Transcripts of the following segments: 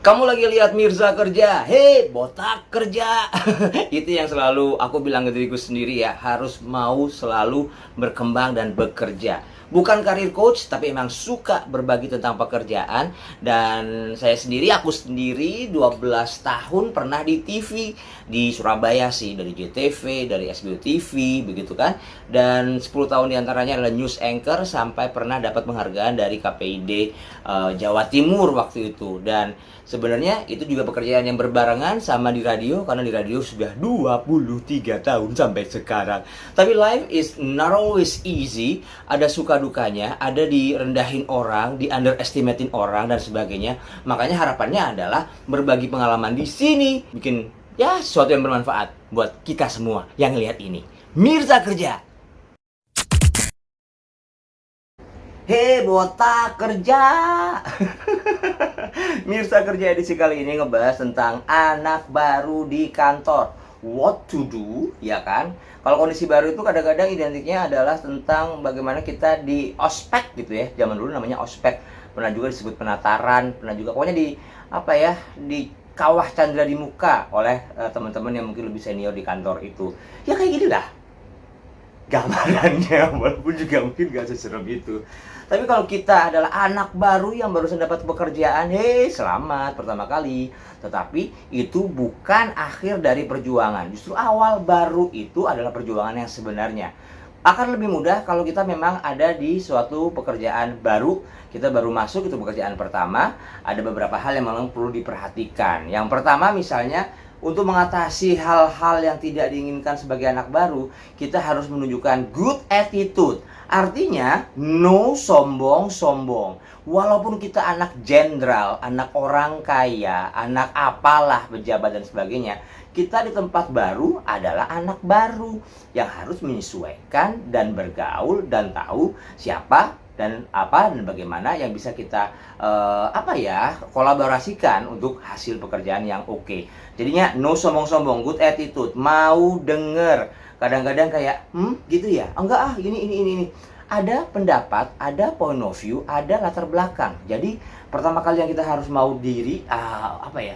Kamu lagi lihat Mirza kerja, hei botak kerja. Itu yang selalu aku bilang ke diriku sendiri ya, harus mau selalu berkembang dan bekerja. Bukan karir coach, tapi emang suka berbagi tentang pekerjaan. Dan aku sendiri 12 tahun pernah di TV. Di Surabaya sih, dari JTV, dari SBO TV, begitu kan. Dan 10 tahun diantaranya adalah news anchor, sampai pernah dapat penghargaan dari KPID Jawa Timur waktu itu. Dan sebenarnya itu juga pekerjaan yang berbarengan sama di radio, karena di radio sudah 23 tahun sampai sekarang. Tapi life is not always easy, ada suka dukanya, ada direndahin orang, di underestimatein orang dan sebagainya. Makanya harapannya adalah berbagi pengalaman di sini, bikin ya sesuatu yang bermanfaat buat kita semua yang lihat ini. Mirza kerja. Hei botak kerja. Mirsa kerja edisi kali ini ngebahas tentang anak baru di kantor. What to do, ya kan? Kalau kondisi baru itu kadang-kadang identiknya adalah tentang bagaimana kita di ospek gitu ya. Zaman dulu namanya ospek. Pernah juga disebut penataran, pernah juga pokoknya di apa ya, di kawah candra di muka oleh teman-teman yang mungkin lebih senior di kantor itu. Ya kayak gini lah gambarannya, walaupun juga mungkin gak seserem itu. Tapi kalau kita adalah anak baru yang barusan dapat pekerjaan, hei selamat pertama kali. Tetapi itu bukan akhir dari perjuangan. Justru awal baru itu adalah perjuangan yang sebenarnya. Akan lebih mudah kalau kita memang ada di suatu pekerjaan baru, kita baru masuk itu pekerjaan pertama, ada beberapa hal yang memang perlu diperhatikan. Yang pertama misalnya, untuk mengatasi hal-hal yang tidak diinginkan sebagai anak baru, kita harus menunjukkan good attitude. Artinya, no sombong-sombong. Walaupun kita anak jenderal, anak orang kaya, anak apalah, pejabat dan sebagainya, kita di tempat baru adalah anak baru yang harus menyesuaikan dan bergaul dan tahu siapa dan apa dan bagaimana yang bisa kita kolaborasikan untuk hasil pekerjaan yang oke. Jadinya no sombong-sombong, good attitude, mau denger. Kadang-kadang kayak gitu ya, enggak ah, ini ada pendapat, ada point of view, ada latar belakang. Jadi pertama kali yang kita harus mau diri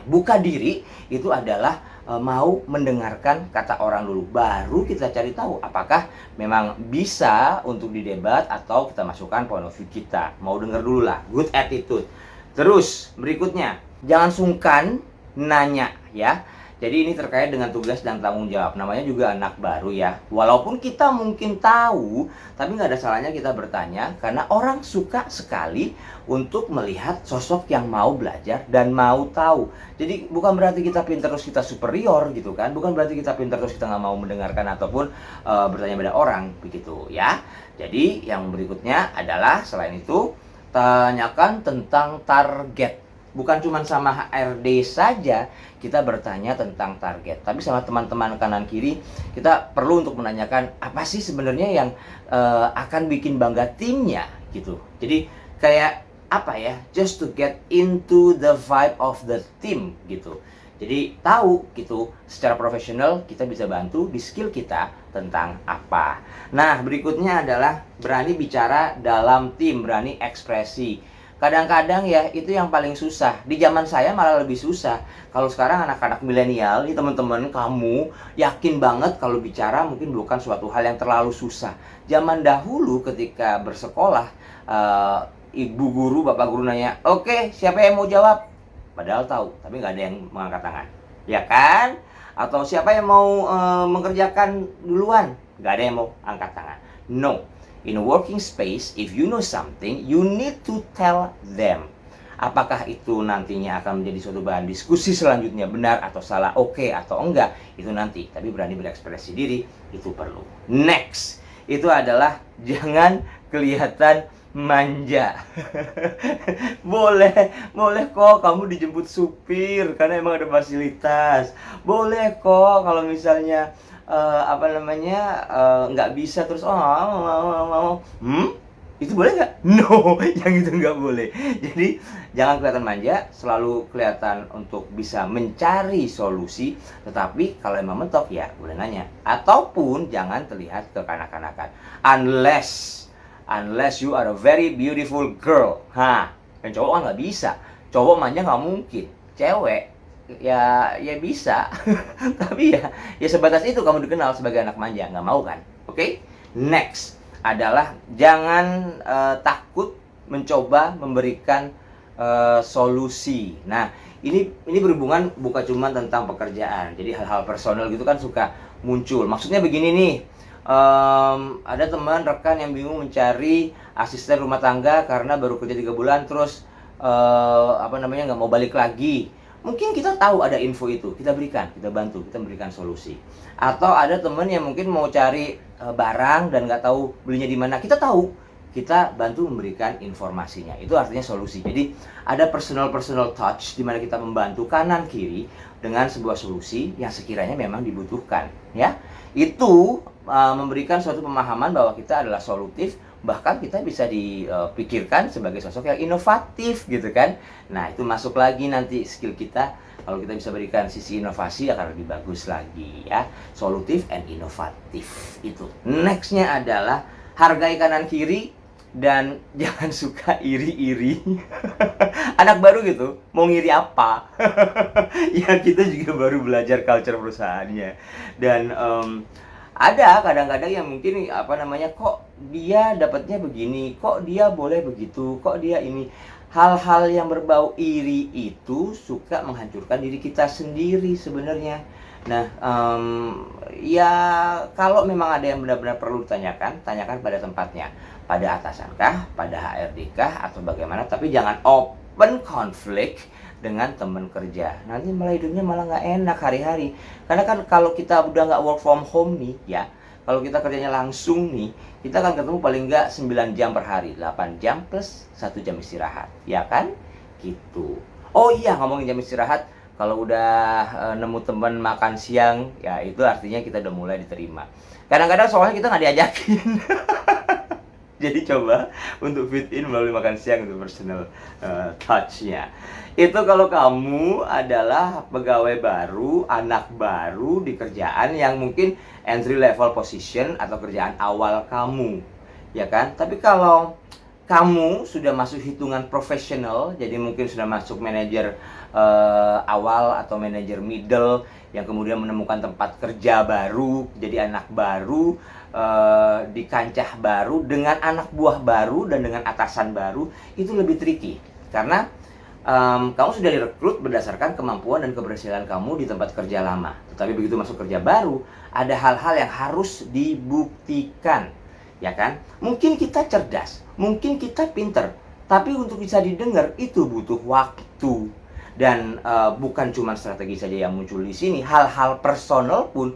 buka diri itu adalah mau mendengarkan kata orang dulu, baru kita cari tahu apakah memang bisa untuk didebat atau kita masukkan point of view kita. Mau denger dulu lah, good attitude. Terus berikutnya, jangan sungkan nanya ya. Jadi ini terkait dengan tugas dan tanggung jawab. Namanya juga anak baru ya. Walaupun kita mungkin tahu, tapi nggak ada salahnya kita bertanya, karena orang suka sekali untuk melihat sosok yang mau belajar dan mau tahu. Jadi bukan berarti kita pintar terus kita superior gitu kan. Bukan berarti kita pintar terus kita nggak mau mendengarkan ataupun bertanya pada orang begitu ya. Jadi yang berikutnya adalah selain itu, tanyakan tentang target. Bukan cuma sama HRD saja kita bertanya tentang target, tapi sama teman-teman kanan kiri kita perlu untuk menanyakan apa sih sebenarnya yang akan bikin bangga timnya gitu. Jadi kayak apa ya, just to get into the vibe of the team gitu. Jadi tahu gitu secara profesional kita bisa bantu di skill kita tentang apa. Nah berikutnya adalah berani bicara dalam tim, berani ekspresi. Kadang-kadang ya itu yang paling susah. Di zaman saya malah lebih susah. Kalau sekarang anak-anak milenial nih teman-teman, kamu yakin banget kalau bicara mungkin bukan suatu hal yang terlalu susah. Zaman dahulu ketika bersekolah, ibu guru, bapak guru nanya, oke, siapa yang mau jawab? Padahal tahu, tapi nggak ada yang mengangkat tangan. Ya kan? Atau siapa yang mau mengerjakan duluan? Nggak ada yang mau angkat tangan. No. In a working space, if you know something, you need to tell them. Apakah itu nantinya akan menjadi suatu bahan diskusi selanjutnya, benar atau salah, oke atau enggak, itu nanti. Tapi berani berekspresi diri, itu perlu. Next, itu adalah jangan kelihatan manja. boleh kok kamu dijemput supir karena emang ada fasilitas. Boleh kok kalau misalnya nggak bisa terus itu boleh nggak? No, yang itu nggak boleh. Jadi jangan kelihatan manja, selalu kelihatan untuk bisa mencari solusi. Tetapi kalau emang mentok ya boleh nanya. Ataupun jangan terlihat kekanak-kanakan. Unless you are a very beautiful girl. Yang cowok kan nggak bisa. Cowok manja nggak mungkin. cewek, ya bisa. Tapi ya sebatas itu kamu dikenal sebagai anak manja, nggak mau kan? Oke? Next adalah jangan takut mencoba memberikan solusi. Nah, ini berhubungan bukan cuma tentang pekerjaan. Jadi hal-hal personal gitu kan suka muncul. Maksudnya begini nih, ada teman rekan yang bingung mencari asisten rumah tangga karena baru kerja 3 bulan terus nggak mau balik lagi. Mungkin kita tahu ada info itu, kita berikan, kita bantu, kita berikan solusi. Atau ada teman yang mungkin mau cari barang dan nggak tahu belinya di mana, kita tahu, kita bantu memberikan informasinya. Itu artinya solusi. Jadi ada personal touch di mana kita membantu kanan kiri dengan sebuah solusi yang sekiranya memang dibutuhkan, ya. Itu memberikan suatu pemahaman bahwa kita adalah solutif, bahkan kita bisa dipikirkan sebagai sosok yang inovatif gitu kan. Nah, itu masuk lagi nanti skill kita. Kalau kita bisa berikan sisi inovasi akan lebih bagus lagi, ya. Solutif and inovatif itu. Nextnya adalah hargai kanan kiri dan jangan suka iri-iri. Anak baru gitu, mau ngiri apa? Ya kita juga baru belajar culture perusahaannya. Dan ada kadang-kadang yang mungkin kok dia dapatnya begini, kok dia boleh begitu, kok dia ini. Hal-hal yang berbau iri itu suka menghancurkan diri kita sendiri sebenarnya. Nah, ya kalau memang ada yang benar-benar perlu ditanyakan, tanyakan pada tempatnya. Pada atasankah, pada HRD kah, atau bagaimana. Tapi jangan open konflik dengan teman kerja. Nanti malah hidupnya malah nggak enak hari-hari. Karena kan kalau kita udah nggak work from home nih, ya, kalau kita kerjanya langsung nih, kita akan ketemu paling nggak 9 jam per hari, 8 jam plus 1 jam istirahat, ya kan? Gitu. Oh iya, ngomongin jam istirahat, kalau udah nemu teman makan siang, ya itu artinya kita udah mulai diterima. Kadang-kadang soalnya kita nggak diajakin. Jadi coba untuk fit in melalui makan siang itu personal touch-nya. Itu kalau kamu adalah pegawai baru, anak baru di kerjaan yang mungkin entry level position atau kerjaan awal kamu, ya kan? Tapi kalau kamu sudah masuk hitungan profesional, jadi mungkin sudah masuk manajer awal atau manajer middle yang kemudian menemukan tempat kerja baru, jadi anak baru di kancah baru dengan anak buah baru dan dengan atasan baru, itu lebih tricky karena kamu sudah direkrut berdasarkan kemampuan dan keberhasilan kamu di tempat kerja lama. Tetapi begitu masuk kerja baru, ada hal-hal yang harus dibuktikan, ya kan? Mungkin kita cerdas, mungkin kita pinter, tapi untuk bisa didengar itu butuh waktu. Dan bukan cuma strategi saja yang muncul di sini, hal-hal personal pun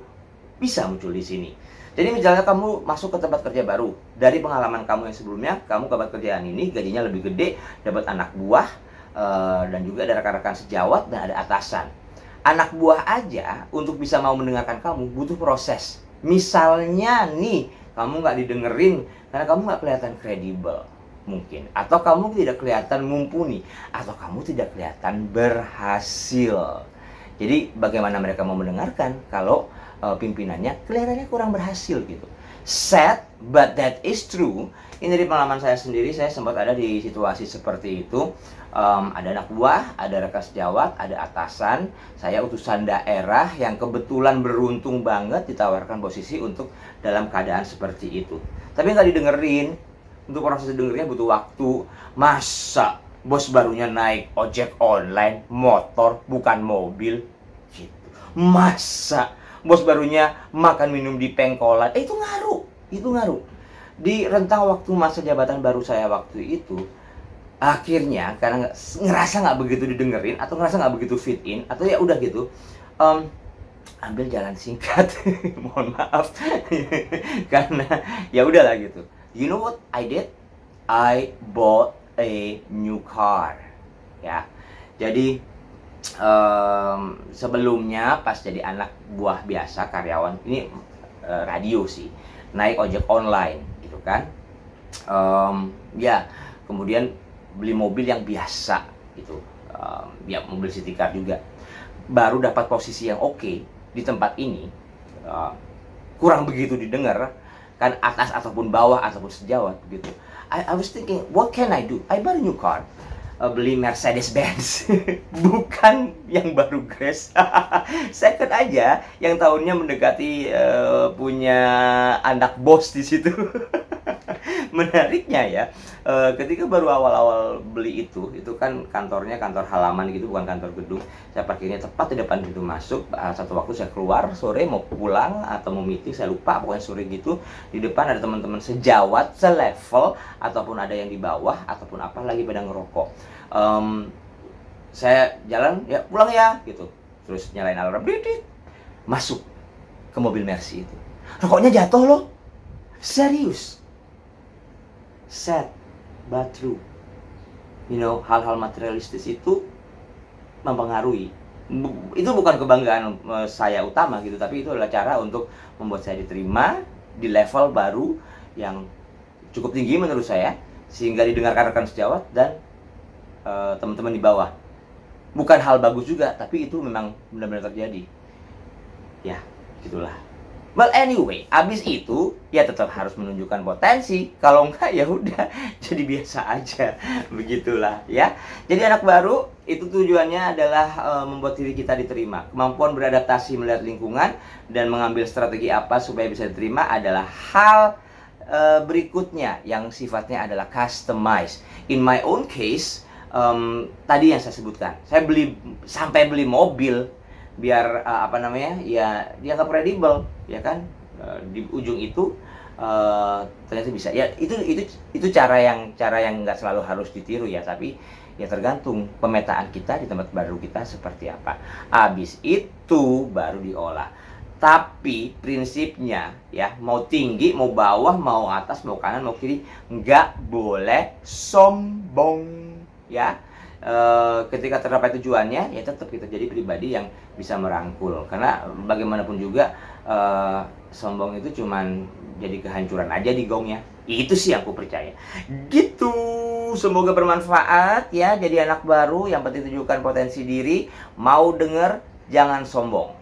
bisa muncul di sini. Jadi misalnya kamu masuk ke tempat kerja baru, dari pengalaman kamu yang sebelumnya, kamu ke tempat kerjaan ini gajinya lebih gede, dapat anak buah, dan juga ada rekan-rekan sejawat dan ada atasan. Anak buah aja untuk bisa mau mendengarkan kamu butuh proses. Misalnya nih, kamu nggak didengerin karena kamu nggak kelihatan kredibel mungkin, atau kamu tidak kelihatan mumpuni, atau kamu tidak kelihatan berhasil. Jadi bagaimana mereka mau mendengarkan kalau pimpinannya kelihatannya kurang berhasil gitu. Sad, but that is true. Ini dari pengalaman saya sendiri, saya sempat ada di situasi seperti itu. Ada anak buah, ada rekan sejawat, ada atasan. Saya utusan daerah yang kebetulan beruntung banget ditawarkan posisi untuk dalam keadaan seperti itu. Tapi nggak didengerin. Untuk proses dengernya butuh waktu. Masa bos barunya naik ojek online, motor bukan mobil gitu. Masa bos barunya makan minum di pengkolan, itu ngaruh. Di rentang waktu masa jabatan baru saya waktu itu, akhirnya karena ngerasa nggak begitu didengerin atau ngerasa nggak begitu fit in, atau ya udah gitu, ambil jalan singkat. Mohon maaf. Karena ya udahlah gitu. You know what I did? I bought a new car. Ya. Jadi sebelumnya pas jadi anak buah biasa, karyawan, ini radio sih, naik ojek online gitu kan. Ya, kemudian beli mobil yang biasa gitu, ya mobil city car juga. Baru dapat posisi yang oke di tempat ini, kurang begitu didengar kan, atas ataupun bawah ataupun sejawat gitu. I was thinking, what can I do? I bought a new car. beli Mercedes-Benz, bukan yang baru Grace. Second aja, yang tahunnya mendekati punya anak bos di situ. Menariknya ya, ketika baru awal-awal beli itu kan kantornya kantor halaman gitu, bukan kantor gedung. Saya parkirnya tepat di depan pintu masuk. Satu waktu saya keluar sore mau pulang atau mau meeting, saya lupa, pokoknya sore gitu. Di depan ada teman-teman sejawat, selevel, ataupun ada yang di bawah, ataupun apa lagi pada ngerokok. Saya jalan, ya pulang ya gitu. Terus nyalain alarm, didit, masuk ke mobil Mercy itu. Rokoknya jatuh loh. Serius. Sad but true. Hal-hal materialistis itu mempengaruhi. Itu bukan kebanggaan saya utama gitu, tapi itu adalah cara untuk membuat saya diterima di level baru yang cukup tinggi menurut saya, sehingga didengarkan rekan sejawat dan teman-teman di bawah. Bukan hal bagus juga, tapi itu memang benar-benar terjadi. Ya, gitulah. Well anyway, abis itu ya tetap harus menunjukkan potensi. Kalau enggak ya udah jadi biasa aja. Begitulah ya. Jadi anak baru itu tujuannya adalah membuat diri kita diterima. Kemampuan beradaptasi melihat lingkungan dan mengambil strategi apa supaya bisa diterima adalah hal berikutnya yang sifatnya adalah customize. In my own case, tadi yang saya sebutkan, saya sampai beli mobil biar ya dia nggak kredibel, ya kan. Di ujung itu ternyata bisa ya. Itu cara yang nggak selalu harus ditiru ya, tapi ya tergantung pemetaan kita di tempat baru kita seperti apa. Habis itu baru diolah. Tapi prinsipnya ya, mau tinggi, mau bawah, mau atas, mau kanan, mau kiri, nggak boleh sombong ya. Ketika tercapai tujuannya ya tetap kita jadi pribadi yang bisa merangkul, karena bagaimanapun juga sombong itu cuman jadi kehancuran aja di gongnya. Itu sih aku percaya gitu. Semoga bermanfaat ya. Jadi anak baru yang penting tunjukkan potensi diri, mau denger, jangan sombong.